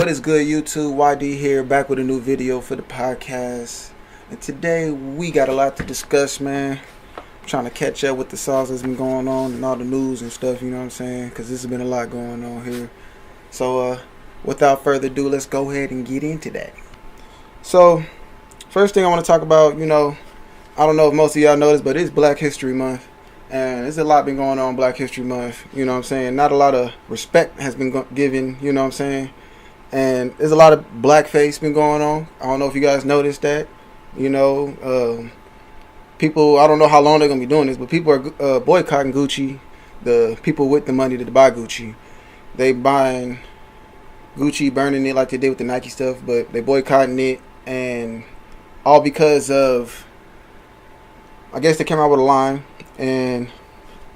What is good, YouTube? YD here, back with a new video for the podcast. And today we got a lot to discuss, man. I'm trying to catch up with the sauce that's been going on and all the news and stuff, you know what I'm saying? Because there's been a lot going on here. So, without further ado, let's go ahead and get into that. So, first thing I want to talk about, I don't know if most of y'all know this, but it's Black History Month. And there's a lot been going on Black History Month, you know what I'm saying? Not a lot of respect has been given, you know what I'm saying? And there's a lot of blackface been going on. I don't know if you guys noticed that. People, I don't know how long they're going to be doing this, but people are boycotting Gucci. The people with the money to buy Gucci. They buying Gucci, burning it like they did with the Nike stuff, but they boycotting it. And all because of, I guess they came out with a line. And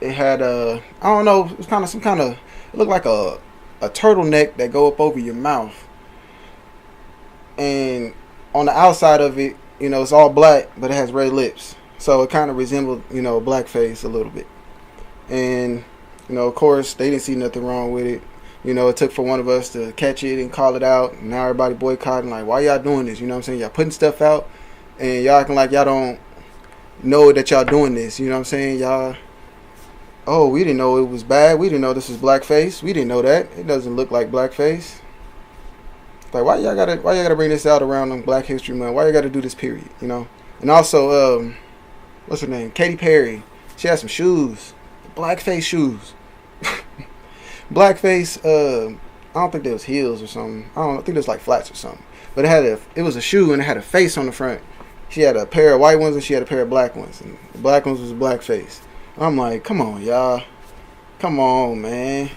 it had I don't know, it was kind of it looked like a turtleneck that go up over your mouth. And on the outside of it, it's all black, but it has red lips. So it kind of resembled, blackface a little bit. And, of course, they didn't see nothing wrong with it. It took for one of us to catch it and call it out. And now everybody boycotting, like, why y'all doing this? You know what I'm saying? Y'all putting stuff out and y'all acting like y'all don't know that y'all doing this, you know what I'm saying? Y'all, oh, we didn't know it was bad. We didn't know this was blackface. We didn't know that. It doesn't look like blackface. Like, why y'all gotta bring this out around on Black History Month? Why you gotta do this, period, And also, what's her name? Katy Perry. She had some shoes. Blackface shoes. Blackface, I don't think they was heels or something. I think it was like flats or something. But it was a shoe and it had a face on the front. She had a pair of white ones and she had a pair of black ones. And the black ones was blackface. I'm like, come on, y'all. Come on, man.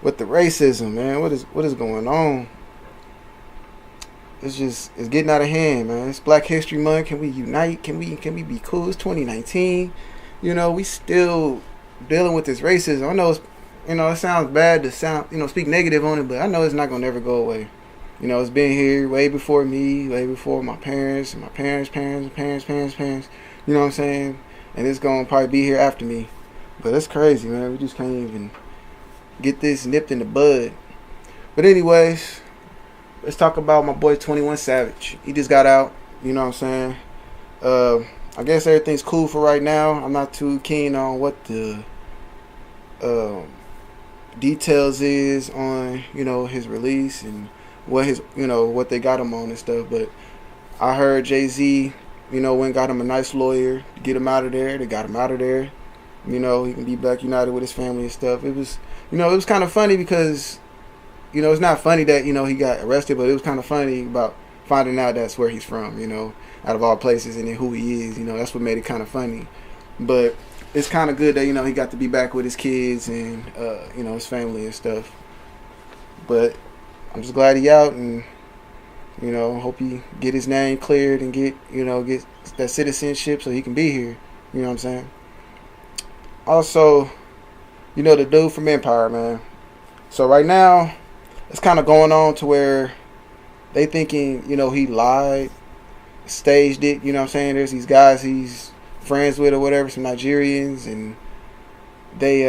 With the racism, man. What is going on? It's getting out of hand, man. It's Black History Month. Can we unite? Can we be cool? It's 2019. We still dealing with this racism. I know it sounds bad to speak negative on it, but I know it's not gonna never go away. It's been here way before me, way before my parents, and my parents' parents. You know what I'm saying? And it's going to probably be here after me. But it's crazy, man. We just can't even get this nipped in the bud. But anyways, let's talk about my boy 21 Savage. He just got out. You know what I'm saying? I guess everything's cool for right now. I'm not too keen on what the details is on, his release and what what they got him on and stuff. But I heard Jay-Z, went and got him a nice lawyer to get him out of there. They got him out of there. He can be back united with his family and stuff. It was, it was kind of funny because, it's not funny that, he got arrested, but it was kind of funny about finding out that's where he's from, out of all places, and then who he is, that's what made it kind of funny. But it's kind of good that, he got to be back with his kids and, his family and stuff. But I'm just glad he out, and hope he get his name cleared and get that citizenship so he can be here. You know what I'm saying? Also, the dude from Empire, man. So right now, it's kind of going on to where they thinking, he lied, staged it. You know what I'm saying? There's these guys he's friends with or whatever, some Nigerians, and they,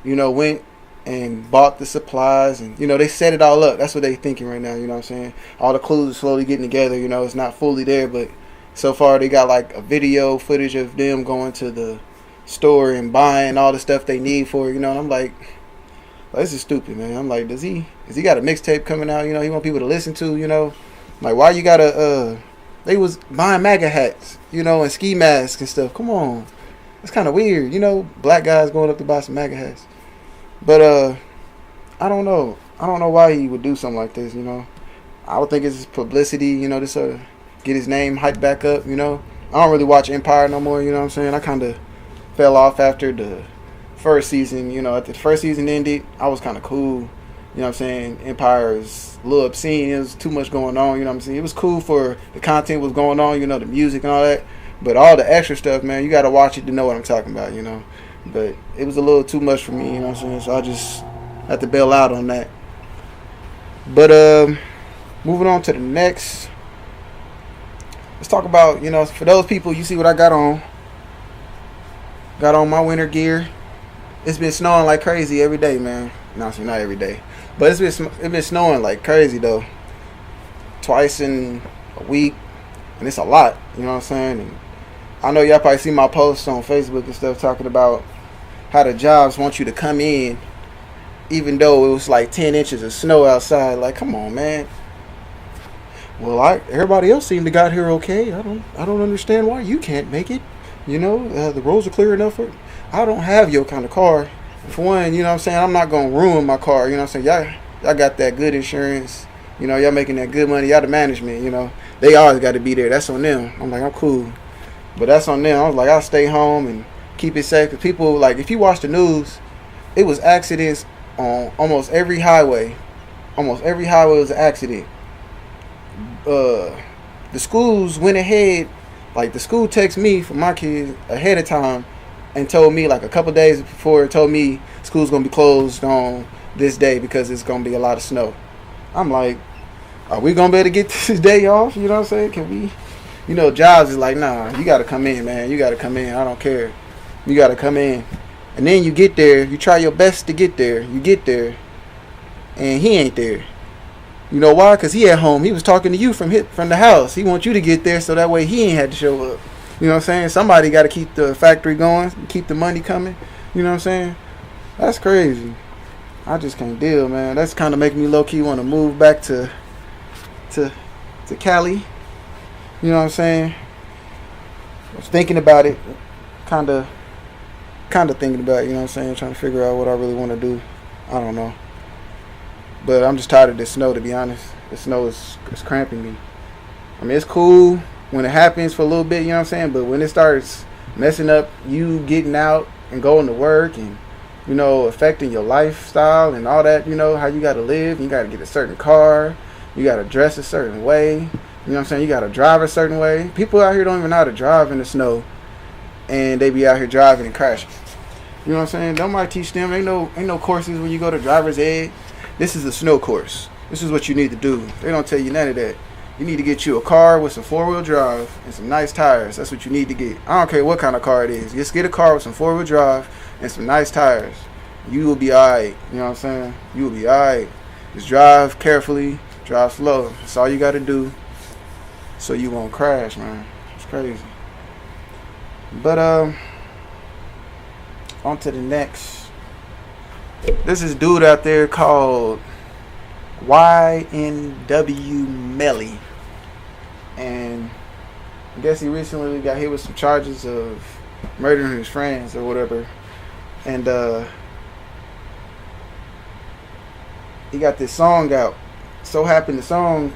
went and bought the supplies, and they set it all up. That's what they thinking right now, you know what I'm saying? All the clues are slowly getting together, it's not fully there, but so far they got like a video footage of them going to the store and buying all the stuff they need for it, and I'm like, this is stupid, man. I'm like, is he got a mixtape coming out, he want people to listen to, like, why you gotta they was buying MAGA hats, and ski masks and stuff. Come on. It's kind of weird, black guys going up to buy some MAGA hats. But I don't know. I don't know why he would do something like this, I would think it's publicity, to sort of get his name hyped back up, I don't really watch Empire no more, you know what I'm saying? I kind of fell off after the first season, after the first season ended, I was kind of cool, you know what I'm saying? Empire is a little obscene. It was too much going on, you know what I'm saying? It was cool for the content was going on, the music and all that. But all the extra stuff, man, you got to watch it to know what I'm talking about, But it was a little too much for me, you know what I'm saying? So I just had to bail out on that. But moving on to the next. Let's talk about, for those people, you see what I got on. Got on my winter gear. It's been snowing like crazy every day, man. No, not every day. But it's been snowing like crazy though. Twice in a week, and it's a lot. You know what I'm saying? And I know y'all probably see my posts on Facebook and stuff talking about how the jobs want you to come in, even though it was like 10 inches of snow outside. Like, come on, man. Well, everybody else seemed to got here okay. I don't understand why you can't make it. You know, the roads are clear enough for. I don't have your kind of car. For one, you know what I'm saying, I'm not gonna ruin my car. You know what I'm saying, y'all got that good insurance. You know, y'all making that good money. Y'all the management. You know, they always got to be there. That's on them. I'm like, I'm cool, but that's on them. I was like, I'll stay home and keep it safe. Cause people, like, if you watch the news, it was accidents on almost every highway. Almost every highway was an accident. The schools went ahead, like the school texted me for my kids ahead of time and told me like a couple days before, told me school's gonna be closed on this day because it's gonna be a lot of snow. I'm like, are we gonna be able to get this day off? You know what I'm saying? Can we? You know, jobs is like, nah, you gotta come in, man. You gotta come in. I don't care. You gotta come in. And then you get there, you try your best to get there. You get there, and he ain't there. You know why? Because he at home. He was talking to you from the house. He wants you to get there so that way he ain't had to show up. You know what I'm saying? Somebody got to keep the factory going, keep the money coming. You know what I'm saying? That's crazy. I just can't deal, man. That's kind of making me low-key want to move back to Cali. You know what I'm saying? I was thinking about it. Kind of thinking about it, you know what I'm saying? Trying to figure out what I really want to do. I don't know. But I'm just tired of this snow, to be honest. The snow is cramping me. I mean, it's cool when it happens for a little bit, you know what I'm saying? But when it starts messing up you getting out and going to work and, you know, affecting your lifestyle and all that, you know, how you got to live. You got to get a certain car. You got to dress a certain way. You know what I'm saying? You got to drive a certain way. People out here don't even know how to drive in the snow. And they be out here driving and crashing. You know what I'm saying? Nobody teach them. Ain't no courses when you go to driver's ed. This is a snow course. This is what you need to do. They don't tell you none of that. You need to get you a car with some 4-wheel drive and some nice tires. That's what you need to get. I don't care what kind of car it is. Just get a car with some 4-wheel drive and some nice tires. You will be alright. You know what I'm saying? You will be alright. Just drive carefully. Drive slow. That's all you got to do so you won't crash, man. It's crazy. But, on to the next. There's this dude out there called YNW Melly, and I guess he recently got hit with some charges of murdering his friends or whatever, and he got this song out. So happened the song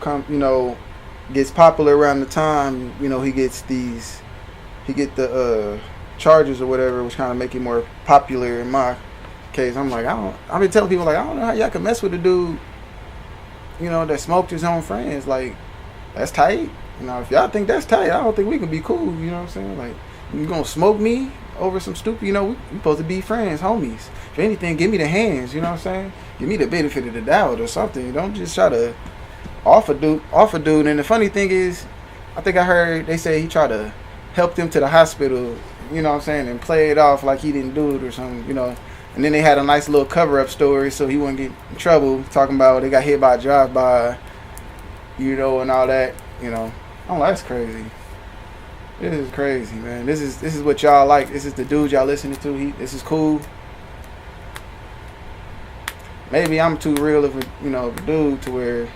gets popular around the time, you know, he get the charges or whatever, which kind of make it more popular in my case. I'm like, I've been telling people, like, I don't know how y'all can mess with a dude, you know, that smoked his own friends. Like, that's tight. You know, if y'all think that's tight, I don't think we can be cool. You know what I'm saying? Like, you gonna smoke me over some stupid, you know, we supposed to be friends, homies. If anything, give me the hands, you know what I'm saying? Give me the benefit of the doubt or something. Don't just try to off a dude. And the funny thing is, I think I heard they say he tried to help them to the hospital, you know what I'm saying, and play it off like he didn't do it or something, you know. And then they had a nice little cover-up story so he wouldn't get in trouble, talking about they got hit by a drive-by, you know, and all that, you know. Oh, that's crazy. This is crazy, man. This is what y'all like. This is the dude y'all listening to. This is cool. Maybe I'm too real of a dude to where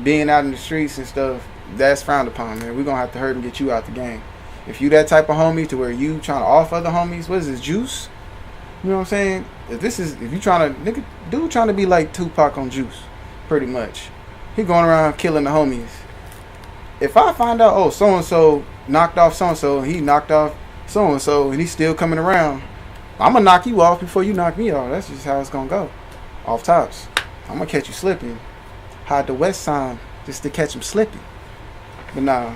being out in the streets and stuff, that's frowned upon, man. We're gonna have to hurt and get you out the game. If you that type of homie to where you trying to off other homies, what is this, juice? You know what I'm saying? If you trying to, dude trying to be like Tupac on Juice, pretty much. He going around killing the homies. If I find out, oh, so-and-so knocked off so-and-so, and he knocked off so-and-so, and he's still coming around, I'm going to knock you off before you knock me off. That's just how it's going to go. Off tops. I'm going to catch you slipping. Hide the west side just to catch him slipping. But nah,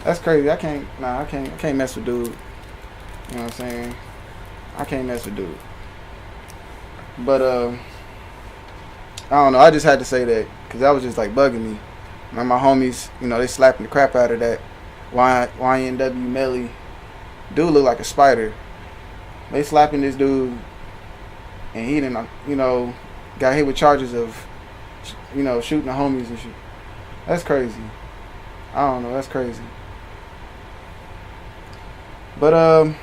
that's crazy. I can't mess with dude. You know what I'm saying? I can't mess with dude. But, I don't know. I just had to say that because that was just like bugging me. And my homies, you know, they slapping the crap out of that YNW Melly. Dude look like a spider. They slapping this dude, and he didn't, you know, got hit with charges of, shooting the homies and shit. That's crazy. I don't know. That's crazy. But I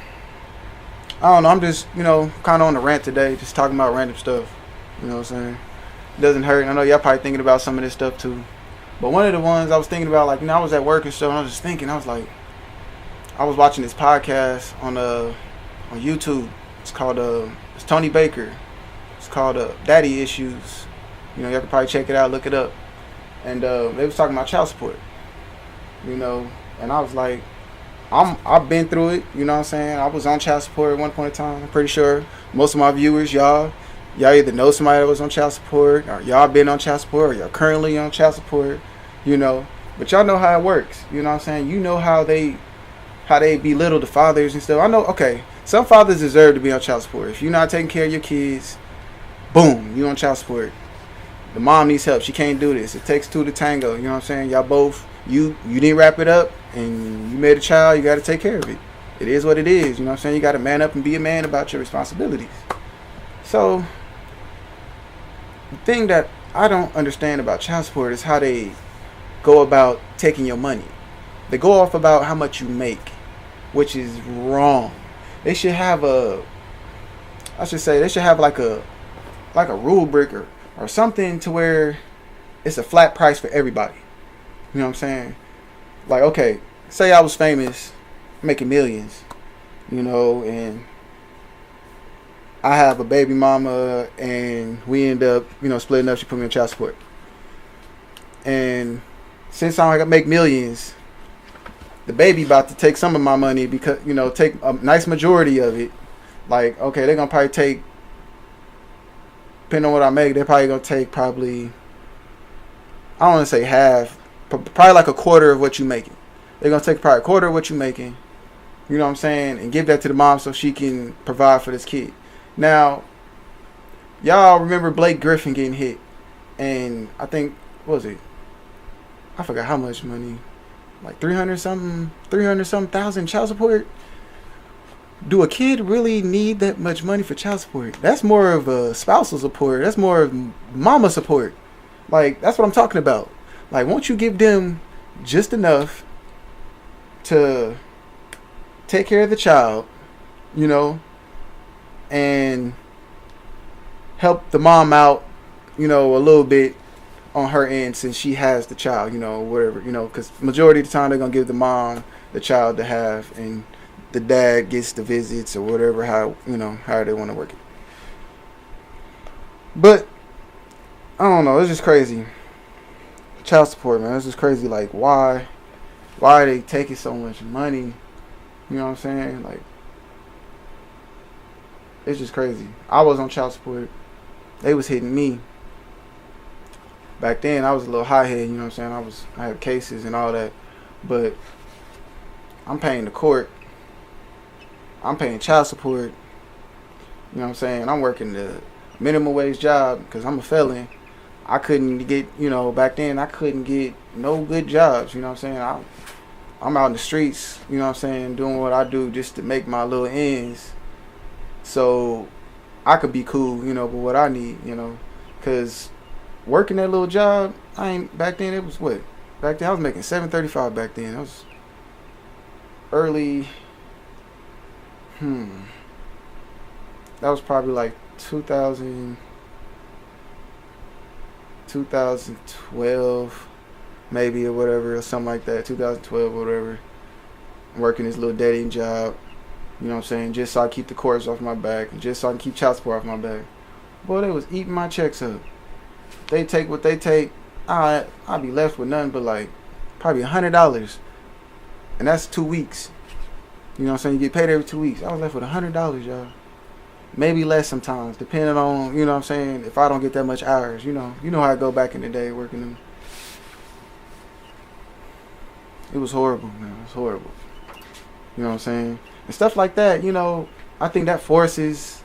don't know. I'm just kind of on the rant today, just talking about random stuff. You know what I'm saying? It doesn't hurt. I know y'all probably thinking about some of this stuff too. But one of the ones I was thinking about, like, I was at work and stuff, and I was just thinking, I was like, I was watching this podcast on YouTube. It's called it's Tony Baker. It's called Daddy Issues. Y'all can probably check it out, look it up. And they was talking about child support. And I was like, I've been through it. You know what I'm saying? I was on child support at one point in time. I'm pretty sure most of my viewers, y'all either know somebody that was on child support, or y'all been on child support, or y'all currently on child support. But y'all know how it works. You know what I'm saying? You know how they belittle the fathers and stuff. I know, okay, some fathers deserve to be on child support. If you're not taking care of your kids, boom, you on child support. The mom needs help. She can't do this. It takes two to tango. You know what I'm saying? Y'all both, you didn't wrap it up, and you made a child. You got to take care of it. It is what it is. You know what I'm saying? You got to man up and be a man about your responsibilities. So, the thing that I don't understand about child support is how they go about taking your money. They go off about how much you make, which is wrong. They should have like a rubric or something to where it's a flat price for everybody. You know what I'm saying? Like, okay, say I was famous, making millions, and I have a baby mama, and we end up, splitting up. She put me on child support. And since I make millions, the baby about to take some of my money because, take a nice majority of it. Like, okay, they're going to probably take, depending on what I make, they're probably going to take I don't want to say half, probably like a quarter of what you're making. They're going to take probably a quarter of what you're making, you know what I'm saying, and give that to the mom so she can provide for this kid. Now, y'all remember Blake Griffin getting hit, and I think, what was it? I forgot how much money, like 300 something thousand child support. Do a kid really need that much money for child support? That's more of a spousal support. That's more of mama support. Like, that's what I'm talking about. Like, won't you give them just enough to take care of the child, and help the mom out, a little bit on her end since she has the child, whatever, because majority of the time they're going to give the mom the child to have, and the dad gets the visits or whatever, how they want to work it. But I don't know, it's just crazy. Child support, man, it's just crazy. Like, why are they taking so much money? You know what I'm saying? Like, it's just crazy. I was on child support. They was hitting me. Back then, I was a little hot-headed, you know what I'm saying? I had cases and all that. But I'm paying the court. I'm paying child support. You know what I'm saying? I'm working the minimum wage job because I'm a felon. I couldn't get, back then, I couldn't get no good jobs, you know what I'm saying? I'm out in the streets, you know what I'm saying, doing what I do just to make my little ends. So I could be cool, with what I need, because working that little job, back then it was what? Back then I was making $7.35 back then. That was early, that was probably like 2012 maybe, or whatever, or something like that, 2012 or whatever. Working this little dating job. You know what I'm saying? Just so I keep the courts off my back. And just so I can keep child support off my back. Boy, they was eating my checks up. They take what they take. I'll be left with nothing but like probably $100. And that's 2 weeks. You know what I'm saying? You get paid every 2 weeks. I was left with $100, y'all. Maybe less sometimes, depending on, you know what I'm saying, if I don't get that much hours. You know how I go back in the day working them. It was horrible, man. It was horrible. You know what I'm saying? And stuff like that, I think that forces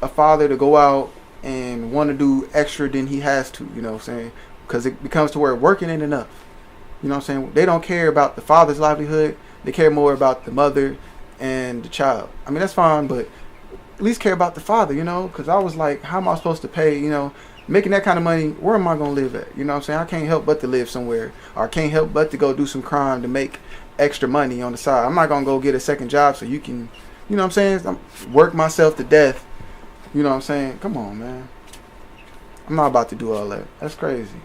a father to go out and want to do extra than he has to, you know what I'm saying? Because it becomes to where working ain't enough. You know what I'm saying? They don't care about the father's livelihood. They care more about the mother and the child. I mean, that's fine, but at least care about the father, because I was like, how am I supposed to pay, making that kind of money, where am I going to live at? You know what I'm saying? I can't help but to live somewhere, or I can't help but to go do some crime to make extra money on the side. I'm not going to go get a second job so you can, you know what I'm saying, work myself to death. You know what I'm saying? Come on, man. I'm not about to do all that. That's crazy.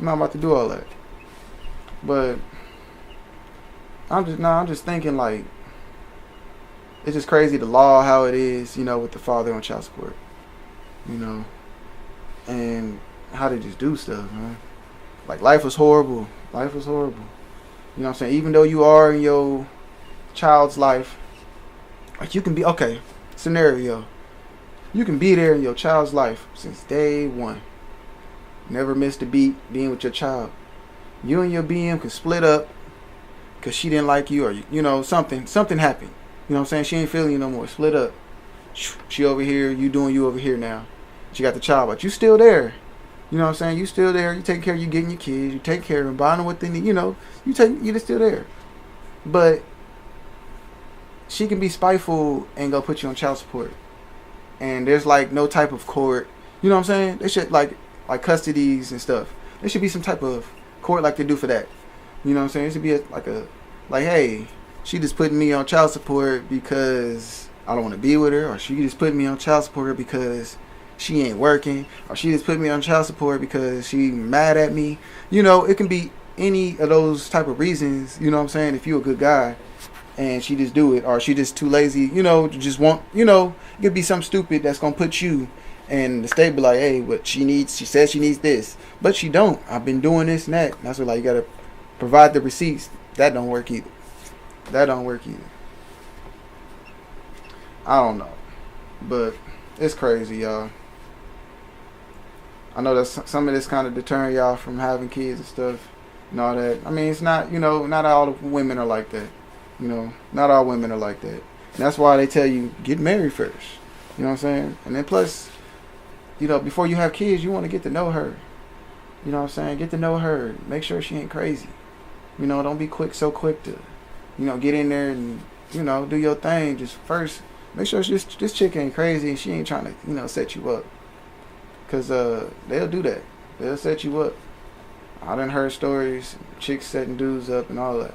I'm not about to do all that. But I'm just thinking, like, it's just crazy the law, how it is, with the father on child support, and how they just do stuff, man. Like, life was horrible. Life was horrible. You know what I'm saying? Even though you are in your child's life, like, you can be, okay, scenario, you can be there in your child's life since day one. Never missed a beat being with your child. You and your BM could split up because she didn't like you, or, something happened. You know what I'm saying? She ain't feeling you no more. Split up. She over here, you doing you over here now. She got the child, but you still there. You know what I'm saying? You still there. You take care of you getting your kids. You take care of them, buying them what they need. You're just still there. But she can be spiteful and go put you on child support. And there's like no type of court. You know what I'm saying? They should like custodies and stuff. There should be some type of court like they do for that. You know what I'm saying? It should be like, hey, she just putting me on child support because I don't want to be with her, or she just putting me on child support because she ain't working, or she just put me on child support because she mad at me. It can be any of those type of reasons. You know what I'm saying? If you're a good guy and she just do it, or she just too lazy, to just want, it could be something stupid that's gonna put you, and the state be like, hey, what she says she needs this, but she don't. I've been doing this and that. And that's what, like, you gotta provide the receipts. That don't work either. I don't know, but it's crazy, y'all. I know that some of this kind of deterring y'all from having kids and stuff and all that. I mean, it's not, not all women are like that. Not all women are like that. And that's why they tell you, get married first. You know what I'm saying? And then plus, before you have kids, you want to get to know her. You know what I'm saying? Get to know her. Make sure she ain't crazy. Don't be so quick to, get in there and, do your thing. Just first, make sure this chick ain't crazy and she ain't trying to, set you up. Because they'll do that. They'll set you up. I done heard stories, chicks setting dudes up and all that.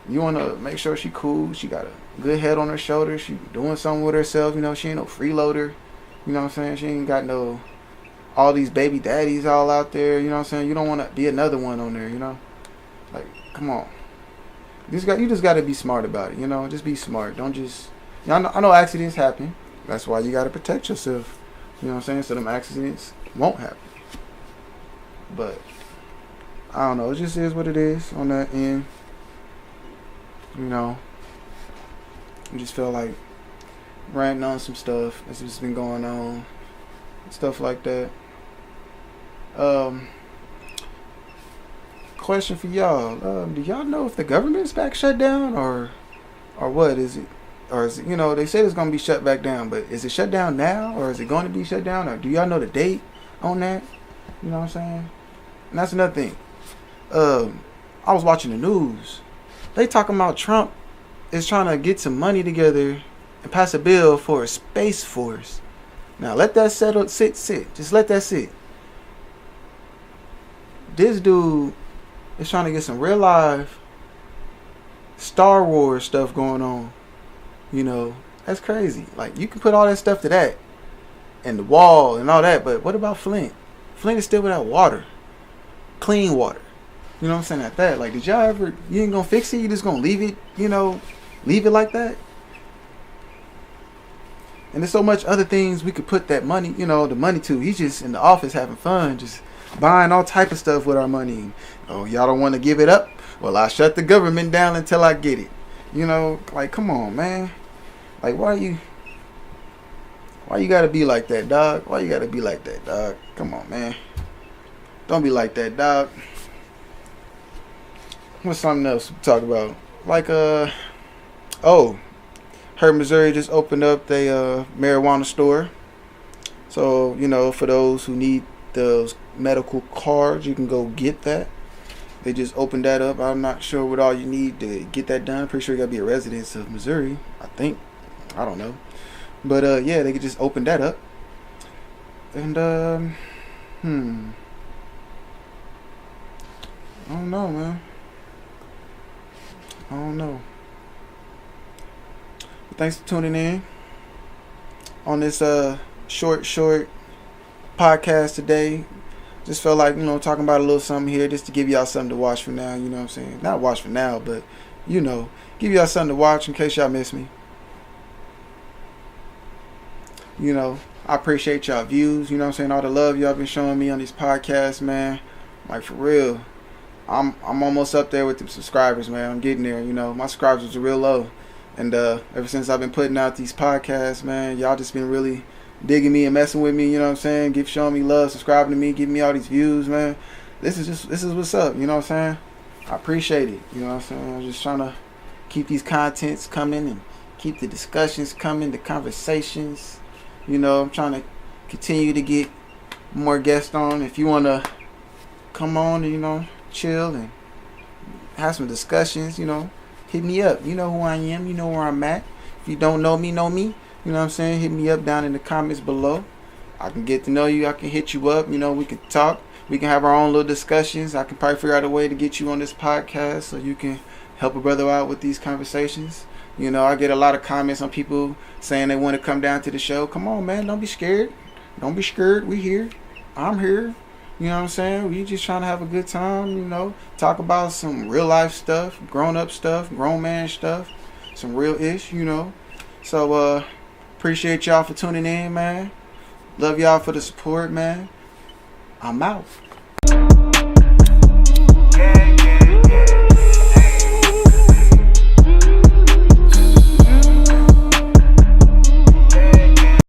You want to make sure she cool. She got a good head on her shoulders. She doing something with herself. She ain't no freeloader. You know what I'm saying? She ain't got all these baby daddies all out there. You know what I'm saying? You don't want to be another one on there, Like, come on. You just got to be smart about it, Just be smart. Don't just... I know accidents happen. That's why you got to protect yourself. You know what I'm saying? So them accidents won't happen. But I don't know. It just is what it is on that end. I just feel like ranting on some stuff that's just been going on. Stuff like that. Question for y'all. Do y'all know if the government's back shut down or what is it? Or is it, they said it's going to be shut back down, but is it shut down now, or is it going to be shut down, or do y'all know the date on that? You know what I'm saying? And that's another thing. I was watching the news. They talking about Trump is trying to get some money together and pass a bill for a space force. Now let that sit. Just let that sit. This dude is trying to get some real life Star Wars stuff going on. That's crazy. Like, you can put all that stuff to that and the wall and all that, but what about Flint? Flint is still without water. Clean water. You know what I'm saying? At that, like, did y'all ever, you ain't gonna fix it? You just gonna leave it, leave it like that? And there's so much other things we could put that money, the money to. He's just in the office having fun, just buying all type of stuff with our money. Oh, y'all don't want to give it up? Well, I shut the government down until I get it. Like, come on, man. Like, why you gotta be like that, dog? Why you gotta be like that, dog? Come on, man. Don't be like that, dog. What's something else to talk about? Like, heard Missouri just opened up their marijuana store. So, for those who need those medical cards, you can go get that. They just opened that up. I'm not sure what all you need to get that done. Pretty sure you gotta be a resident of Missouri, I think. I don't know. But yeah, they could just open that up. And I don't know, man. I don't know. But thanks for tuning in on this short podcast today. Just felt like, talking about a little something here just to give y'all something to watch for now, you know what I'm saying? Not watch for now, but, give y'all something to watch in case y'all miss me. I appreciate y'all views, you know what I'm saying? All the love y'all been showing me on these podcasts, man. Like, for real. I'm almost up there with the subscribers, man. I'm getting there, My subscribers are real low. And ever since I've been putting out these podcasts, man, y'all just been really digging me and messing with me, you know what I'm saying? Showing me love, subscribing to me, giving me all these views, man. This is what's up, you know what I'm saying? I appreciate it, you know what I'm saying? I'm just trying to keep these contents coming and keep the discussions coming, the conversations. I'm trying to continue to get more guests on. If you want to come on and, chill and have some discussions, hit me up. You know who I am. You know where I'm at. If you don't know me, know me. You know what I'm saying? Hit me up down in the comments below. I can get to know you. I can hit you up. We can talk. We can have our own little discussions. I can probably figure out a way to get you on this podcast so you can help a brother out with these conversations. I get a lot of comments on people saying they want to come down to the show. Come on, man. Don't be scared. Don't be scared. We here. I'm here. You know what I'm saying? We just trying to have a good time, talk about some real life stuff, grown up stuff, grown man stuff, some real ish, So, appreciate y'all for tuning in, man. Love y'all for the support, man. I'm out.